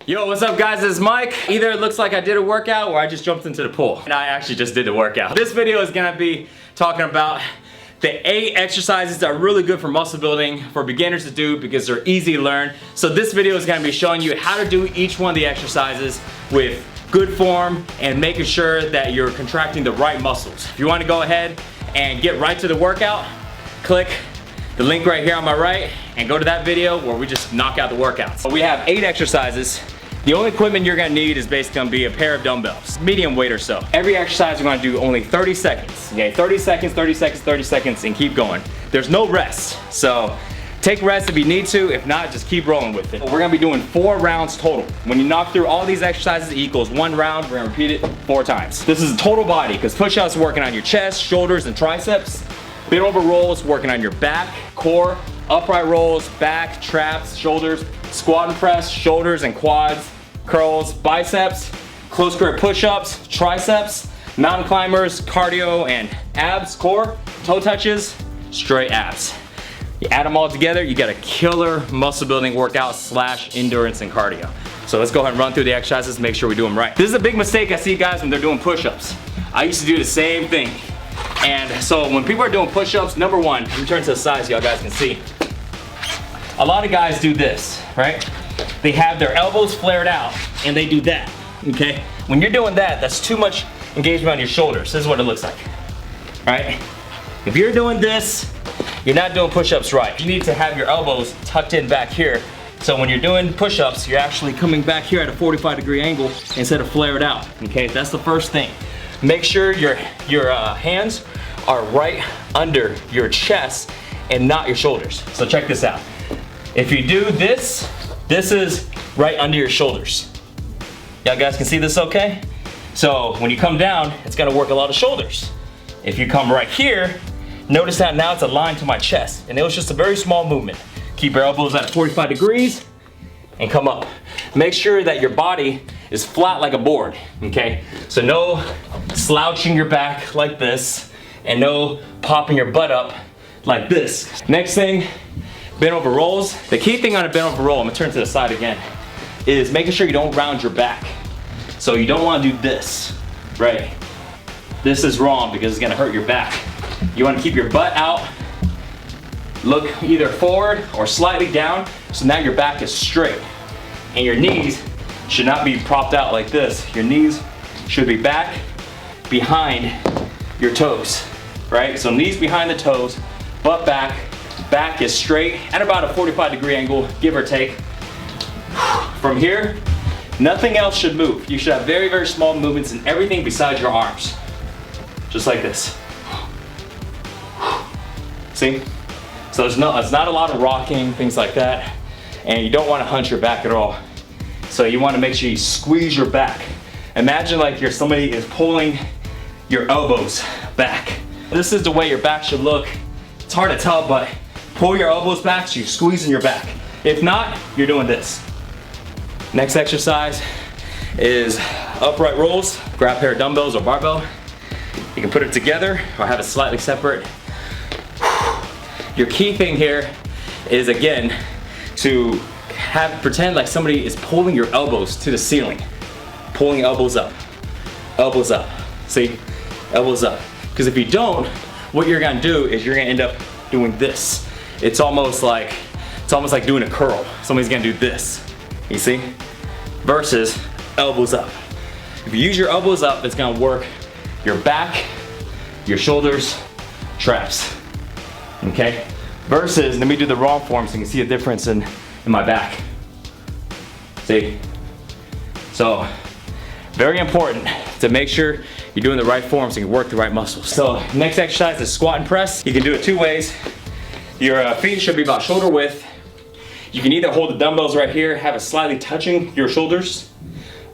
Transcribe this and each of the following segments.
Yo, what's up guys, it's Mike. Either it looks like I did a workout or I just jumped into the pool. And I actually just did the workout. This video is gonna be talking about the 8 exercises that are really good for muscle building for beginners to do because they're easy to learn. So this video is gonna be showing you how to do each one of the exercises with good form and making sure that you're contracting the right muscles. If you wanna go ahead and get right to the workout, click the link right here on my right and go to that video where we just knock out the workouts. We have 8 exercises. The only equipment you're gonna need is basically gonna be a pair of dumbbells, medium weight or so. Every exercise we're gonna do only 30 seconds, okay? 30 seconds, 30 seconds, 30 seconds, and keep going. There's no rest, so take rest if you need to. If not, just keep rolling with it. We're gonna be doing 4 rounds total. When you knock through all these exercises, it equals 1 round. We're gonna repeat it 4 times. This is total body, because push-ups working on your chest, shoulders, and triceps. Bent over rolls working on your back, core, upright rolls, back, traps, shoulders, squat and press, shoulders and quads, curls, biceps, close grip push-ups, triceps, mountain climbers, cardio and abs, core, toe touches, straight abs. You add them all together, you get a killer muscle building workout / endurance and cardio. So let's go ahead and run through the exercises and make sure we do them right. This is a big mistake I see guys when they're doing push-ups. I used to do the same thing. And so when people are doing push-ups, number one, let me turn to the side so y'all guys can see. A lot of guys do this, right? They have their elbows flared out and they do that, okay? When you're doing that, that's too much engagement on your shoulders. This is what it looks like, right? If you're doing this, you're not doing push-ups right. You need to have your elbows tucked in back here. So when you're doing push-ups, you're actually coming back here at a 45-degree angle instead of flared out, okay? That's the first thing. Make sure your hands are right under your chest and not your shoulders. So check this out. If you do this, this is right under your shoulders. Y'all guys can see this okay? So when you come down, it's gonna work a lot of shoulders. If you come right here, notice that now it's aligned to my chest. And it was just a very small movement. Keep your elbows at 45 degrees and come up. Make sure that your body is flat like a board, okay? So no slouching your back like this and no popping your butt up like this. Next thing, bent over rolls. The key thing on a bent over roll, I'm gonna turn to the side again, is making sure you don't round your back. So you don't wanna do this, right? This is wrong because it's gonna hurt your back. You wanna keep your butt out, look either forward or slightly down, so now your back is straight. And your knees should not be propped out like this. Your knees should be back behind your toes, right? So knees behind the toes, butt back, back is straight at about a 45-degree angle, give or take. From here, nothing else should move. You should have very, very small movements in everything besides your arms. Just like this. See? So it's not a lot of rocking, things like that. And you don't want to hunch your back at all. So you want to make sure you squeeze your back. Imagine like somebody is pulling your elbows back. This is the way your back should look. It's hard to tell, but pull your elbows back so you're squeezing your back. If not, you're doing this. Next exercise is upright rolls. Grab a pair of dumbbells or barbell. You can put it together or have it slightly separate. Your key thing here is, again, to pretend like somebody is pulling your elbows to the ceiling. Pulling elbows up, see? Elbows up. Because if you don't, what you're gonna do is you're gonna end up doing this. It's almost like doing a curl. Somebody's gonna do this, you see? Versus elbows up. If you use your elbows up, it's gonna work your back, your shoulders, traps, okay? Versus, let me do the wrong form so you can see a difference in my back. See? So, very important to make sure you're doing the right form so you can work the right muscles. So, next exercise is squat and press. You can do it 2 ways. Your feet should be about shoulder width. You can either hold the dumbbells right here, have it slightly touching your shoulders,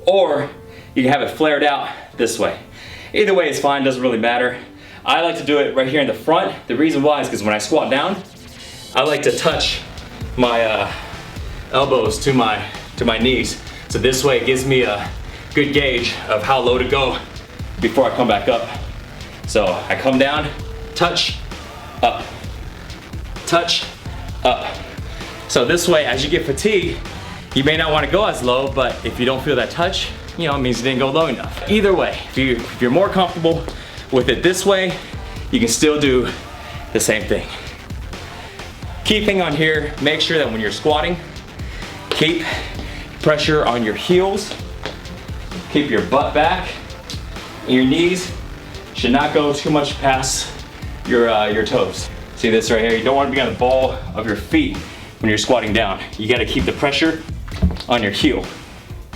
or you can have it flared out this way. Either way is fine, doesn't really matter. I like to do it right here in the front. The reason why is because when I squat down, I like to touch my elbows to my knees. So this way it gives me a good gauge of how low to go before I come back up. So I come down, touch, up, touch, up. So this way, as you get fatigued, You may not want to go as low, but if you don't feel that touch, you know, it means you didn't go low enough. Either way, if you're more comfortable with it this way, you can still do the same thing. Key thing on here, make sure that when you're squatting, keep pressure on your heels, keep your butt back, and your knees should not go too much past your toes. See this right here? You don't want to be on the ball of your feet when you're squatting down. You got to keep the pressure on your heel,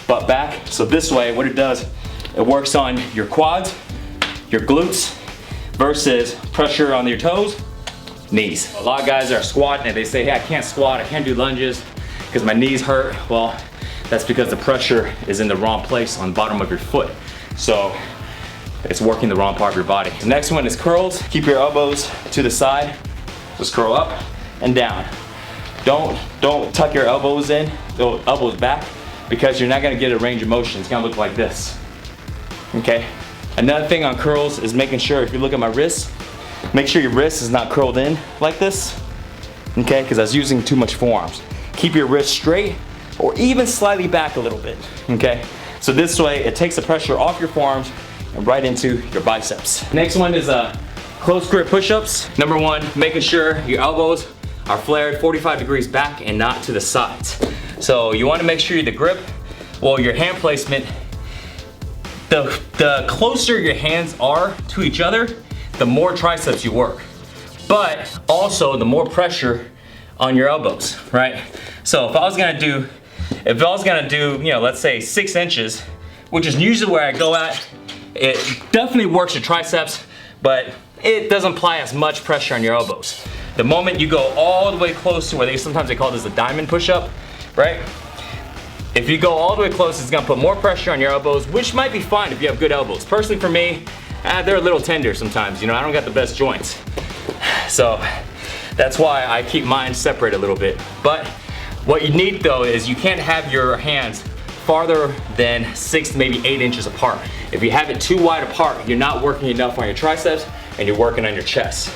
butt back. So this way, what it does, it works on your quads, your glutes, versus pressure on your toes, knees. A lot of guys are squatting and they say, hey, I can't squat, I can't do lunges because my knees hurt. Well, that's because the pressure is in the wrong place on the bottom of your foot. So it's working the wrong part of your body. The next one is curls. Keep your elbows to the side. Just curl up and down. Don't tuck your elbows in, go elbows back, because you're not gonna get a range of motion. It's gonna look like this, okay? Another thing on curls is making sure, if you look at my wrist, make sure your wrist is not curled in like this, okay? Because I was using too much forearms. Keep your wrist straight or even slightly back a little bit, okay? So this way, it takes the pressure off your forearms and right into your biceps. Next one is close grip push-ups. Number one, making sure your elbows are flared 45 degrees back and not to the sides. So you want to make sure the grip, well, your hand placement, the closer your hands are to each other, the more triceps you work. But also the more pressure on your elbows, right? So if I was gonna do, you know, let's say 6 inches, which is usually where I go at, it definitely works your triceps, but it doesn't apply as much pressure on your elbows. The moment you go all the way close to where sometimes they call this a diamond push-up, right? If you go all the way close, it's gonna put more pressure on your elbows, which might be fine if you have good elbows. Personally for me, they're a little tender sometimes, you know, I don't got the best joints. So that's why I keep mine separate a little bit. But what you need though is you can't have your hands farther than 6 to maybe 8 inches apart. If you have it too wide apart, you're not working enough on your triceps and you're working on your chest.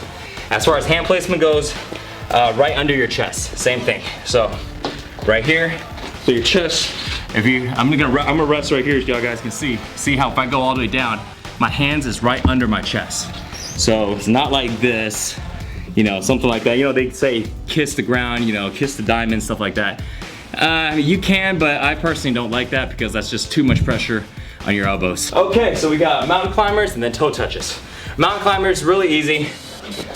As far as hand placement goes, right under your chest, same thing. So right here, so your chest, I'm gonna rest right here so y'all guys can see how if I go all the way down, my hands is right under my chest. So it's not like this, you know, something like that. You know, they say kiss the ground, you know, kiss the diamond, stuff like that. You can, but I personally don't like that because that's just too much pressure on your elbows. Okay, so we got mountain climbers and then toe touches. Mountain climbers, really easy.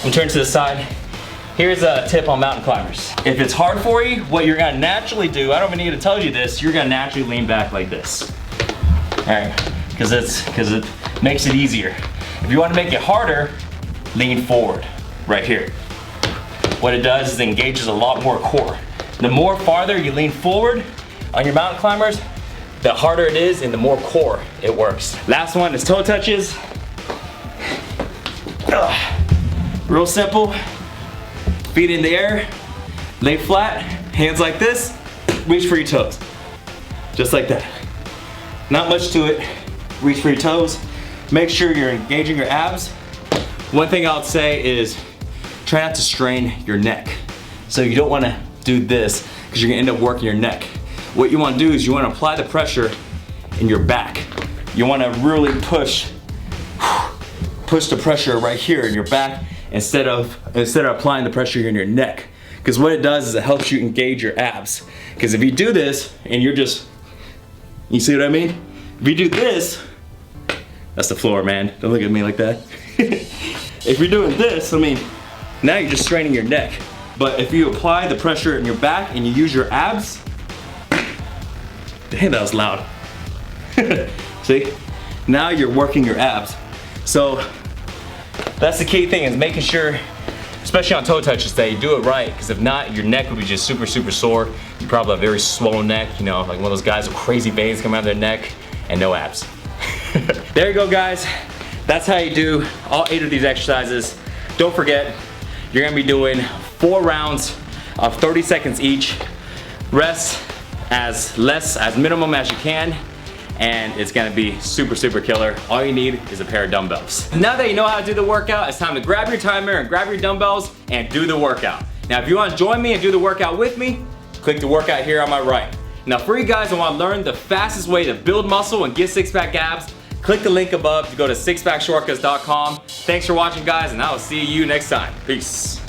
I'm turn to the side. Here's a tip on mountain climbers. If it's hard for you, what you're gonna naturally do, I don't even need to tell you this, you're gonna naturally lean back like this. All right, because it makes it easier. If you wanna make it harder, lean forward, right here. What it does is it engages a lot more core. The more farther you lean forward on your mountain climbers, the harder it is and the more core it works. Last one is toe touches. Real simple. Feet in the air, lay flat, hands like this, reach for your toes. Just like that. Not much to it. Reach for your toes. Make sure you're engaging your abs. One thing I'll say is try not to strain your neck. So you don't want to do this because you're going to end up working your neck. What you want to do is you want to apply the pressure in your back. You want to really push the pressure right here in your back instead of applying the pressure in your neck. Because what it does is it helps you engage your abs. Because if you do this and you see what I mean? If you do this, that's the floor, man. Don't look at me like that. If you're doing this, I mean, now you're just straining your neck. But if you apply the pressure in your back and you use your abs, damn, that was loud. See? Now you're working your abs. So that's the key thing, is making sure, especially on toe touches, that you do it right, because if not, your neck would be just super, super sore. You probably have a very swollen neck, you know, like one of those guys with crazy veins coming out of their neck and no abs. There you go, guys. That's how you do all 8 of these exercises. Don't forget, you're gonna be doing 4 rounds of 30 seconds each. Rest as minimum as you can, and it's gonna be super, super killer. All you need is a pair of dumbbells. Now that you know how to do the workout, it's time to grab your timer and grab your dumbbells and do the workout. Now, if you wanna join me and do the workout with me, click the workout here on my right. Now for you guys who want to learn the fastest way to build muscle and get six-pack abs, click the link above to go to sixpackshortcuts.com. Thanks for watching guys, and I will see you next time. Peace.